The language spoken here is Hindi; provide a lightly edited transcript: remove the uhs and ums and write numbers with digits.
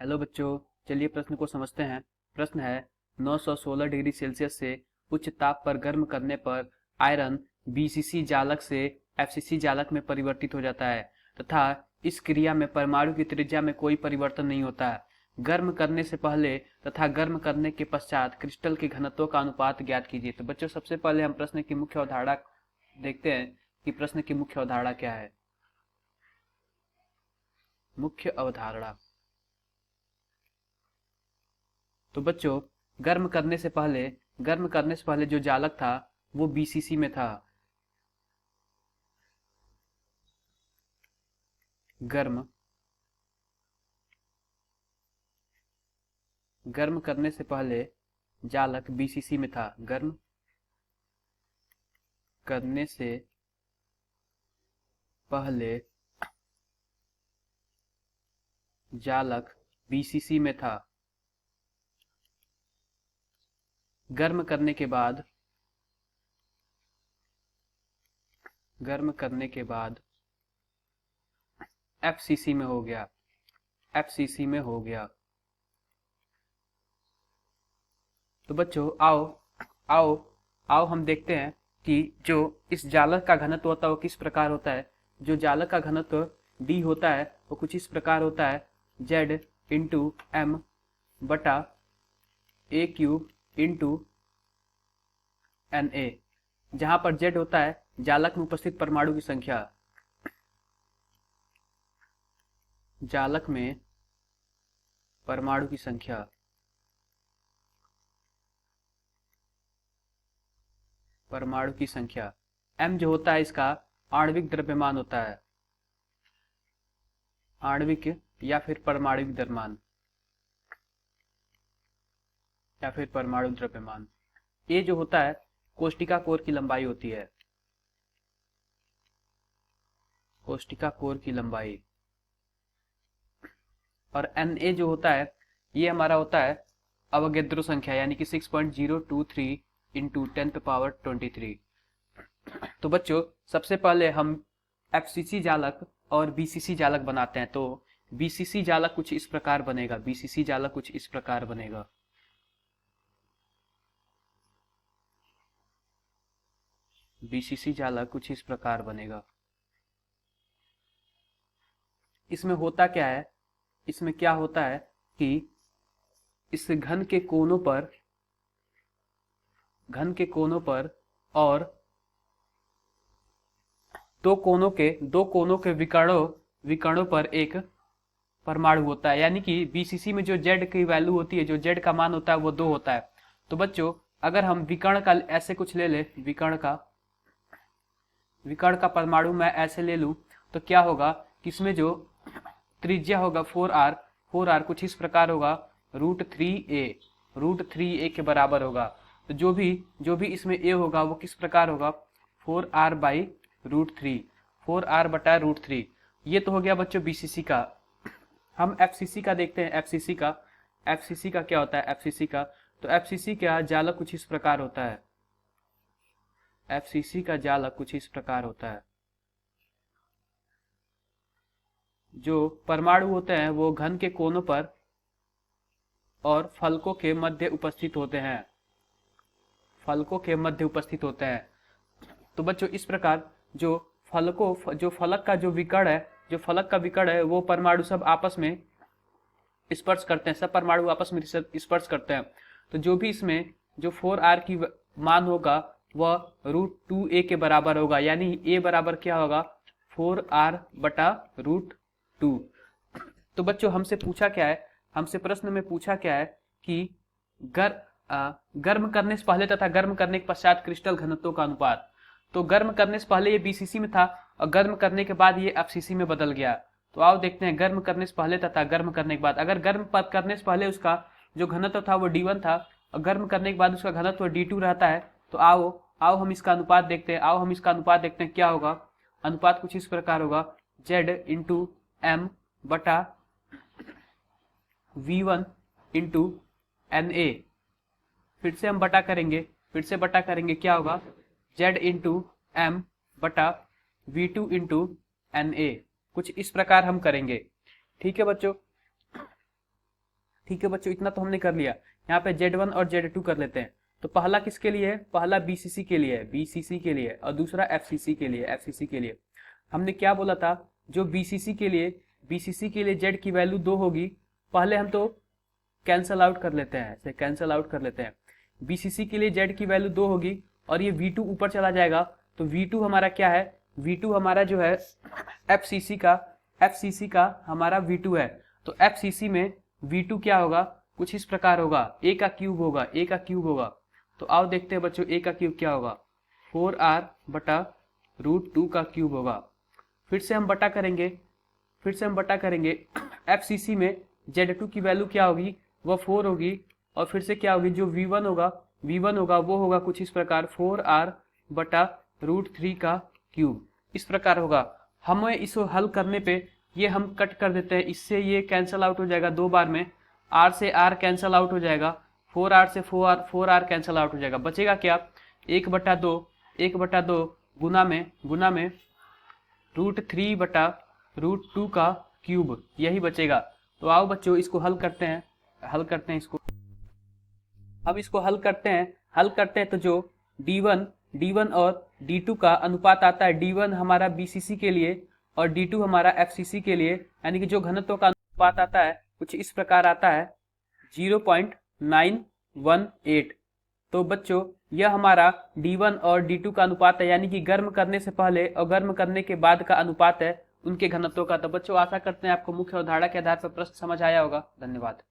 हेलो बच्चों, चलिए प्रश्न को समझते हैं। प्रश्न है 916 डिग्री सेल्सियस से उच्च ताप पर गर्म करने पर आयरन बीसीसी जालक से एफसीसी जालक में परिवर्तित हो जाता है तथा इस क्रिया में परमाणु की त्रिज्या में कोई परिवर्तन नहीं होता है। गर्म करने से पहले तथा गर्म करने के पश्चात क्रिस्टल के घनत्व का अनुपात ज्ञात कीजिए। तो बच्चों, सबसे पहले हम प्रश्न की मुख्य अवधारणा देखते हैं कि प्रश्न की मुख्य अवधारणा क्या है। मुख्य अवधारणा, तो बच्चों, गर्म करने से पहले जो जालक था वो बीसीसी में था। गर्म गर्म करने से पहले जालक बीसीसी में था। गर्म करने से पहले जालक बीसीसी में था। गर्म करने के बाद एफसीसी में हो गया। एफसीसी में हो गया। तो बच्चों, आओ आओ आओ हम देखते हैं कि जो इस जालक का घनत्व होता है वो किस प्रकार होता है। जो जालक का घनत्व डी होता है वो कुछ इस प्रकार होता है, जेड इंटू एम बटा ए क्यूब इंटू एन ए, जहां पर जेड होता है जालक में उपस्थित परमाणु की संख्या। जालक में परमाणु की संख्या। परमाणु की संख्या। एम जो होता है इसका आणविक द्रव्यमान होता है। आणविक या फिर परमाणुक द्रव्यमान या फिर परमाणु द्रव्यमान। ए जो होता है कोष्टिका कोर की लंबाई होती है। कोष्टिका कोर की लंबाई। और एन ए जो होता है ये हमारा होता है अवोगैड्रो संख्या, यानी कि 6.023 इंटू 10⁻23। तो बच्चों, सबसे पहले हम एफसीसी जालक और बीसीसी जालक बनाते हैं। तो बीसीसी जालक कुछ इस प्रकार बनेगा। बीसीसी जालक कुछ इस प्रकार बनेगा। बीसीसी जालक कुछ इस प्रकार बनेगा। इसमें होता क्या है, इसमें क्या होता है कि इस घन के कोनों पर और दो कोनों के विकर्णों पर एक परमाणु होता है। यानी कि बीसीसी में जो जेड की वैल्यू होती है, जो जेड का मान होता है वो 2 होता है। तो बच्चों, अगर हम विकर्ण का ऐसे कुछ ले ले, विकर्ण का परमाणु मैं ऐसे ले लूं, तो क्या होगा कि इसमें जो त्रिज्या होगा 4r कुछ इस प्रकार होगा, √3a के बराबर होगा। तो जो भी इसमें a होगा वो किस प्रकार होगा, 4r/√3, 4r/√3। ये तो हो गया बच्चों बीसीसी का। हम एफसीसी का देखते हैं। एफसीसी का क्या होता है। तो एफसीसी का जालक कुछ इस प्रकार होता है। एफसीसी का जालक कुछ इस प्रकार होता है। जो परमाणु होते हैं वो घन के कोनों पर और फलकों के मध्य उपस्थित होते हैं। तो बच्चों, इस प्रकार जो फलक का विकर्ण है वो परमाणु सब आपस में स्पर्श करते हैं। सब परमाणु आपस में स्पर्श करते हैं। तो जो भी इसमें जो 4r की मान होगा वह √2a के बराबर होगा। यानी a बराबर क्या होगा, 4r/√2। तो बच्चों, हमसे प्रश्न में पूछा क्या है कि गर्म करने से पहले तथा गर्म करने के पश्चात क्रिस्टल घनत्व का अनुपात। तो गर्म करने से पहले ये बीसीसी में था और गर्म करने के बाद ये एफसीसी में बदल गया। तो आओ देखते हैं गर्म करने से पहले तथा गर्म करने के बाद। अगर गर्म करने से पहले उसका जो घनत्व था वो d1 था और गर्म करने के बाद उसका घनत्व d2 रहता है। तो आओ हम इसका अनुपात देखते हैं। क्या होगा, अनुपात कुछ इस प्रकार होगा, z इंटू एम बटा v1 इंटू एन ए। फिर से बटा करेंगे, क्या होगा, z इंटू एम बटा v2 इंटू एन ए। कुछ इस प्रकार हम करेंगे। ठीक है बच्चों। ठीक है बच्चों, इतना तो हमने कर लिया। यहाँ पे Z1 और Z2 कर लेते हैं। तो पहला किसके लिए है? पहला BCC के लिए है, BCC के लिए, और दूसरा FCC के लिए, FCC के लिए। हमने क्या बोला था? जो BCC के लिए Z की वैल्यू 2 होगी। पहले हम तो कैंसल आउट कर लेते हैं, ऐसे कैंसल आउट कर लेते हैं। BCC के लिए Z की वैल्यू 2 होगी और ये V2 ऊपर चला जाएगा। तो V2 हमारा क्या है? V2 हमारा जो है FCC का हमारा V2 है। तो FCC में V2 क्या होगा? कुछ इस प्रकार होगा, A का क्यूब होगा, A का क्यूब होगा। तो आओ देखते हैं बच्चों, A का क्यूब क्या होगा? 4R बटा √2 का क्यूब होगा। फिर से हम बटा करेंगे, FCC में Z2 की वैल्यू क्या होगी? वह 4 होगी। और फिर से क्या होगी? जो V1 होगा वो होगा कुछ इस प्रकार, 4R बटा √3 का क्यूब, इस प्रकार होगा। हमें इसको हल करने पे ये हम कट कर देते हैं, इससे ये कैंसल आउट हो जाएगा 2 बार में। R से R कैंसल आउट हो जाएगा, 4R से 4R कैंसल आउट हो जाएगा। बचेगा क्या? 1/2 गुना में √3 बटा √2 का क्यूब, यही बचेगा। तो आओ बच्चों इसको हल करते हैं इसको। अब इसको हल करते हैं तो जो D1 और D2 का अनुपात आता है, D1 हमारा BCC के लिए और D2 हमारा FCC के लिए, यानी कि जो घनत्व का अनुपात आता है कुछ इस प्रकार आता है 0.918। तो बच्चों यह हमारा D1 और D2 का अनुपात है, यानी कि गर्म करने से पहले और गर्म करने के बाद का अनुपात है उनके घनत्व का। तो बच्चों आशा करते हैं आपको मुख्य अवधारणा के आधार पर प्रश्न समझ आया होगा। धन्यवाद।